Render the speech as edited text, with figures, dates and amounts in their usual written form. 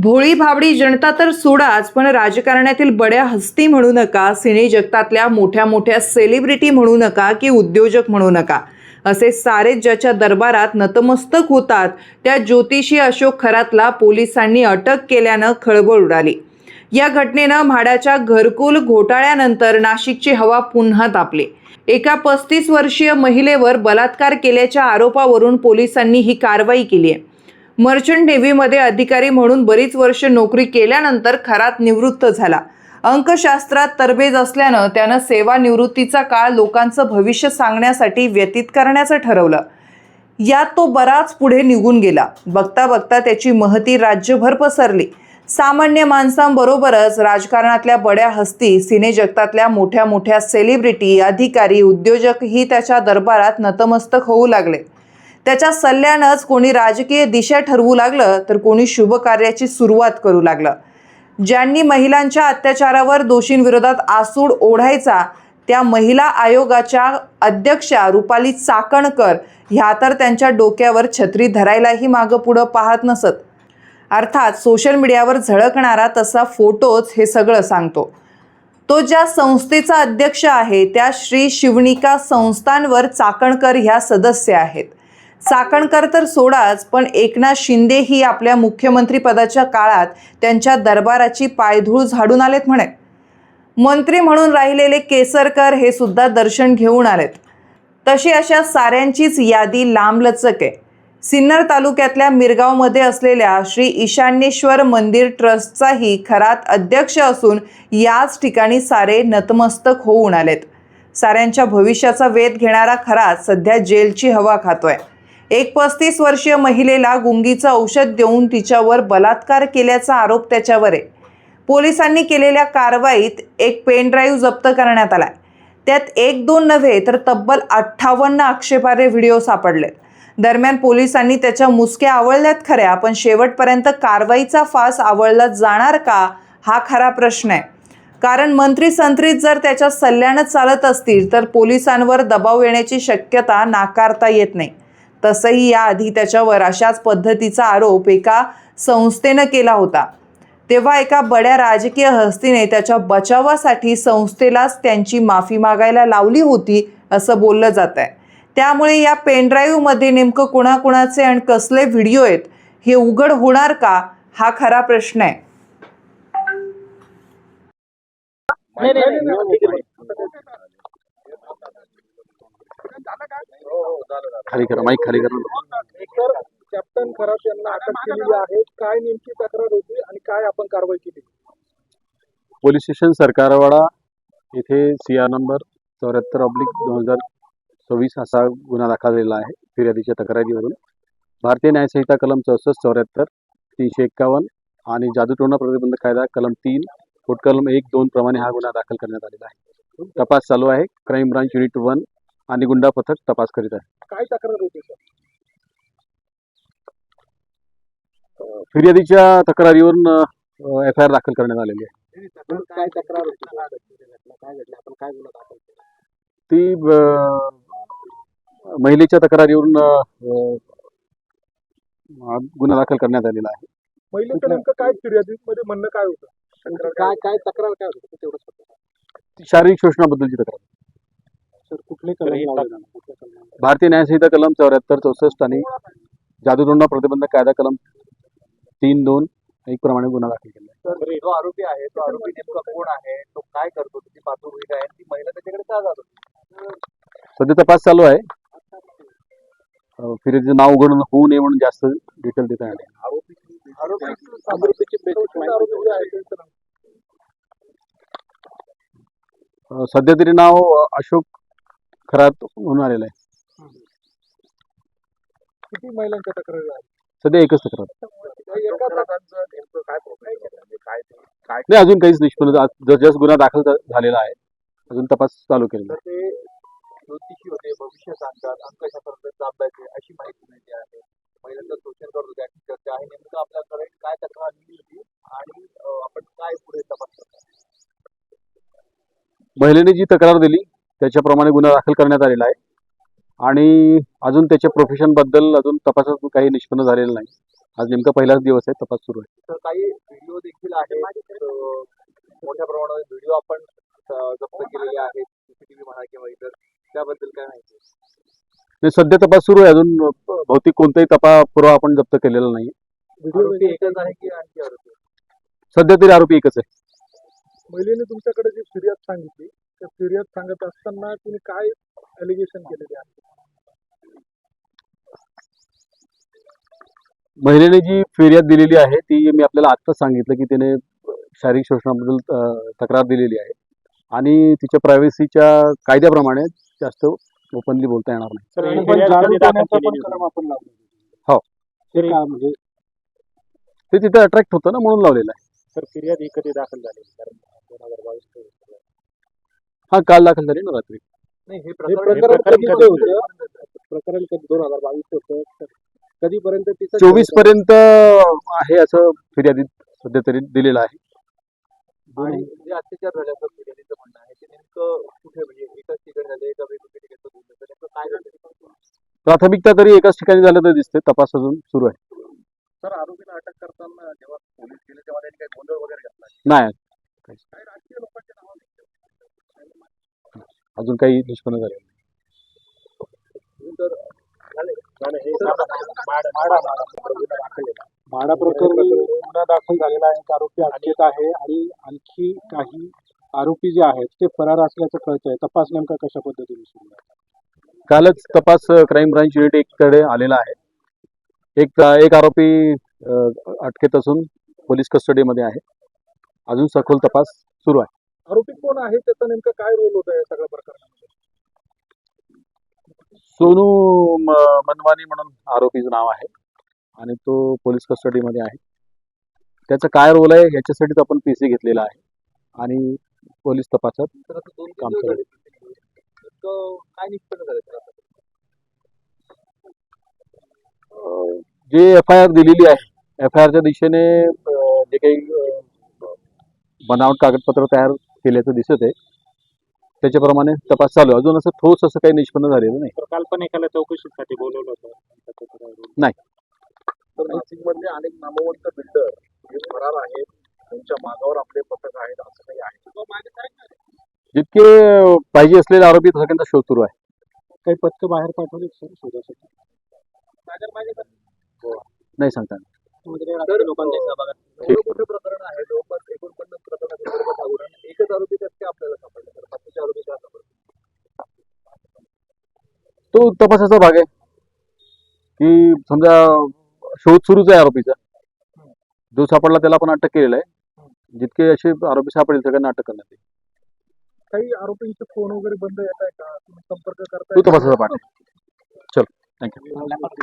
भोळी भाबडी जनता तर सोडाच, पण राजकारणातील बड्या हस्ती म्हणू नका, सिने जगतातल्या मोठ्या मोठ्या सेलिब्रिटी म्हणू नका की उद्योजक म्हणू नका, असे सारे ज्याच्या दरबारात नतमस्तक होतात त्या ज्योतिषी अशोक खरातला पोलिसांनी अटक केल्यानं खळबळ उडाली। या घटनेनं म्हाडाच्या घरकुल घोटाळ्यानंतर नाशिकची हवा पुन्हा तापली। एका 35 वर्षीय महिलेवर बलात्कार केल्याच्या आरोपावरून पोलिसांनी ही कारवाई केली आहे। मर्चंट नेव्हीमध्ये अधिकारी म्हणून बरीच वर्ष नोकरी केल्यानंतर खरात निवृत्त झाला। अंकशास्त्रात तरबेज असल्यानं त्यानं सेवानिवृत्तीचा काळ लोकांचं भविष्य सांगण्यासाठी व्यतीत करण्याचं ठरवलं। यात तो बराच पुढे निघून गेला। बघता बघता त्याची महती राज्यभर पसरली। सामान्य माणसांबरोबरच राजकारणातल्या बड्या हस्ती, सिने जगतातल्या मोठ्या मोठ्या सेलिब्रिटी, अधिकारी, उद्योजकही त्याच्या दरबारात नतमस्तक होऊ लागले। त्याच्या सल्ल्यानंच कोणी राजकीय दिशा ठरवू लागलं, तर कोणी शुभ कार्याची सुरुवात करू लागलं। ज्यांनी महिलांच्या अत्याचारावर दोषींविरोधात आसूड ओढायचा, त्या महिला आयोगाच्या अध्यक्षा रुपाली चाकणकर ह्या तर त्यांच्या डोक्यावर छत्री धरायलाही मागं पुढं पाहत नसत। अर्थात सोशल मीडियावर झळकणारा तसा फोटोच हे सगळं सांगतो। तो ज्या संस्थेचा अध्यक्ष आहे त्या श्री शिवनिका संस्थानवर चाकणकर ह्या सदस्य आहेत। चाकणकर तर सोडाच, पण एकनाथ शिंदेही आपल्या मुख्यमंत्री पदाच्या काळात त्यांच्या दरबाराची पायधूळ झाडून आलेत म्हणे। मंत्री म्हणून राहिलेले केसरकर हे सुद्धा दर्शन घेऊन आलेत। तशी अशा साऱ्यांचीच यादी लांबलचक आहे। सिन्नर तालुक्यातल्या मिरगावमध्ये असलेल्या श्री ईशान्येश्वर मंदिर ट्रस्टचाही खरात अध्यक्ष असून याच ठिकाणी सारे नतमस्तक होऊन आलेत। साऱ्यांच्या भविष्याचा वेध घेणारा खरात सध्या जेलची हवा खातोय। एक 35 वर्षीय महिलेला गुंगीचं औषध देऊन तिच्यावर बलात्कार केल्याचा आरोप त्याच्यावर आहे। पोलिसांनी केलेल्या कारवाईत एक पेन ड्राईव्ह जप्त करण्यात आलाय। त्यात 1-2 नव्हे तर तब्बल 58 आक्षेपार्ह व्हिडिओ सापडलेत। दरम्यान पोलिसांनी त्याच्या मुसक्या आवळल्यात खऱ्या, पण शेवटपर्यंत कारवाईचा फास आवळला जाणार का, हा खरा प्रश्न आहे। कारण मंत्री संत्रीत जर त्याच्या सल्ल्यानं चालत असतील तर पोलिसांवर दबाव येण्याची शक्यता नाकारता येत नाही। तसंही याआधी त्याच्यावर अशाच पद्धतीचा आरोप एका संस्थेनं केला होता। तेव्हा एका बड्या राजकीय हस्तीने त्याच्या बचावासाठी संस्थेलाच त्यांची माफी मागायला लावली होती असं बोललं जात आहे। त्यामुळे या पेनड्राईव्हमध्ये नेमकं कुणाकुणाचे आणि कसले व्हिडिओ आहेत हे उघड होणार का, हा खरा प्रश्न आहे। खाली करा, माईक खाली करा। तर कॅप्टन खरात यांना अटक केलेली आहे। काय नेमकी तक्रार होती आणि काय आपण कारवाई केली? पोलीस स्टेशन सरकारवाडा येथे CR नंबर 74/2024 असा गुन्हा दाखल झालेला आहे फिर्यादीच्या तक्रारीवरून। भारतीय न्यायसंहिता कलम 64, 74, 351 आणि जादूटोणा प्रतिबंधक कायदा कलम 3, कलम 1, 2 प्रमाणे हा गुन्हा दाखल करण्यात आलेला आहे। तपास चालू आहे। क्राईम ब्रांच युनिट 1 आणि गुंडा पथक तपास करीत आहे। काय तक्रार होती सर? फिर्यादीच्या तक्रारीवरून FIR दाखल करण्यात आलेली आहे। काय तक्रार होती? काय घडलं? आपण काय गुन्हा दाखल केला? ती महिलेच्या तक्रारीवरून गुन्हा दाखल करण्यात आलेला आहे। महिलेचं नेमकं काय फिर्यादीमध्ये म्हणणं काय होतं? काय काय तक्रार काय होती तेवढं? शारीरिक शोषणाबद्दलची तक्रार। सर कुठले कलम? भारतीय न्यायसंहिता कलम 74, 64 आणि जादूटोणा प्रतिबंधक कायदा कलम 3, 2, 1 प्रमाणे गुन्हा दाखल केला आहे। सर जो आरोपी आहे तो आरोपी नेमका कोण आहे? तो काय करतो? त्याची पार्श्वभूमी काय आहे? ती महिला त्याच्याकडे का जात होती? सध्या तपास चालू आहे। फिर्यादीचं नाव उघड होऊ नये म्हणून जास्त डिटेल देता येणार नाही। सध्या तरी नाव अशोक खरात म्हणून आलेलं आहे। किती महिलांच्या तक्रारी आहेत? सध्या एकच तक्रार। काय अजून काहीच निष्पन्न जस्ट गुन्हा दाखल झालेला आहे, अजून तपास चालू केलेला आहे। ते ज्योतिषी होते, भविष्य सांगतात, अंकशास्त्राचा अभ्यास आहे अशी माहिती मिळते आहे। महिलांचं शोषण करत होते अशी चर्चा आहे। नेमकं आपल्याकडे काय तक्रार आलेली होती आणि आपण काय पुढे तपास करतो? महिलेने जी तक्रार दिली त्याच्याप्रमाणे गुन्हा दाखल करण्यात आलेला आहे आणि अजून त्याच्या प्रोफेशन बद्दल अजून तपासात काही निष्पन्न झालेलं नाही। आज नेमका पहिलाच दिवस आहे, तपास सुरू आहे. तर काही व्हिडिओ देखील आहेत. मोठ्या प्रमाणात व्हिडिओ आपण जप्त केलेले आहेत, सीसीटीव्ही म्हणा किंवा इतर. त्याबद्दल काय माहिती? नाही, सध्या तपास सुरू आहे. अजून भौतिक कोणताही पुरावा आपण जप्त केलेला नाही. आरोपी एकच आहे की आणखी आरोपी? सध्या तरी आरोपी एकच आहे. महिलेने तुमच्याकडे जी फिर्याद सांगितली त्या फिर्याद सांगत असताना तिने काय अलिगेशन केलेले आहे? महिलेने जी फिर्याद दिलेली आहे ती मी आपल्याला आत्ताच सांगितलं की तिने शारीरिक शोषणाबद्दल तक्रार दिलेली आहे आणि तिच्या प्रायव्हसीच्या कायद्याप्रमाणे जास्त ओपनली बोलता येणार नाही. तर आणि पण जाणून घेण्याचा पण कलम आपण लावला. हो. ते काय म्हणजे ते तिथे अट्रॅक्ट होतं ना, म्हणून लावलेलं आहे. तर फिर्याद ही कधी दाखल झाली? कारण 2022 हा, काल दाखल झाली ना रात्री. नाही, हे हे प्रकरण प्रकरण कधी होतं? प्रकरण कधी 2022 होतं? तर कधीपर्यंत तिचं 24 पर्यंत आहे असं फिर्यादीत सध्या तरी दिलेलं आहे. आणि जे अत्याचार झाल्याचं फिर्यादीचं म्हणणं आहे ते नेमकं कुठे, म्हणजे एकाच ठिकाणी झाले एका वेगवेगळ्या ठिकाणी बोललं, तर नेमकं काय झालं? प्राथमिकता तरी एकाच ठिकाणी झालं तर दिसते. तपास अजून सुरू आहे. सर, आरोपीला अटक करताना जेव्हा पोलीस गेले तेव्हा त्यांनी काही गोंधळ वगैरे घातला? नाही, काही राजकीय लोकांच्या नावाने अजून काही निष्पन्न झालं नाही. तर झाले. माडा प्रकरणी गुन्हा दाखल झालेला आहे. एक आरोपी अटकेत आहे आणि आणखी काही आरोपी जे आहेत ते फरार असल्याचं कळतंय. तपास नेमका कशा पद्धतीने सुरू आहे? कालच तपास क्राईम ब्रांच युनिट 1 कडे आलेला आहे. एक आरोपी अटकेत असून पोलीस कस्टडीमध्ये आहे. अजून सखोल तपास सुरू आहे. आरोपी कोण आहे, त्याचा नेमका काय रोल होता या सगळ्या प्रकरणामध्ये? सोनू मनवानी म्हणून आरोपीचं नाव आहे आणि तो पोलीस कस्टडीमध्ये आहे. त्याचा काय रोल आहे याच्यासाठीच आपण पीसी घेतलेला आहे आणि पोलीस तपासात तर असं 2-3 काम दिवस सुरू झाले. नेमकं काय निष्पन्न झालं त्याला? जे FIR दिलेली आहे, FIRच्या दिशेने जे काही बनावट कागदपत्र तयार केल्याचं दिसत आहे, त्याच्याप्रमाणे तपास चालू आहे. अजून असं ठोस असं काही निष्पन्न झालेलं नाही. तर काल्पनिकाला चौकशीसाठी बोलवलं होतं. नाही. तर नाशिकमधले अनेक नामवंत बिल्डर हे फरार आहेत, त्यांच्या मागावर आपले पथक आहेत, असं काही आहे? जितके पाहिजे असलेले आरोपी सगळ्यांचा शोध सुरू आहे. काही पथकं बाहेर पाठवले सर शोधासाठी? नाही सांगता येणार. तर एवढं मोठं प्रकरण आहे, जवळपास 49 प्रकरणासंदर्भात आवरण एकच आरोपी त्यात आपल्याला सापडले, तर बाकीचे आरोपी काय सापडले? तो तपासाचा भाग आहे की समजा शोध सुरूच आहे आरोपीचा. जो सापडला त्याला आपण अटक केलेला आहे. जितके असे आरोपी सापडेल सगळ्यांना अटक करण्यात येईल. काही आरोपींचे फोन वगैरे बंद येत आहे का? तुम्ही संपर्क तो करताय? तपासाचा पाठ आहे. चल, थँक्यू.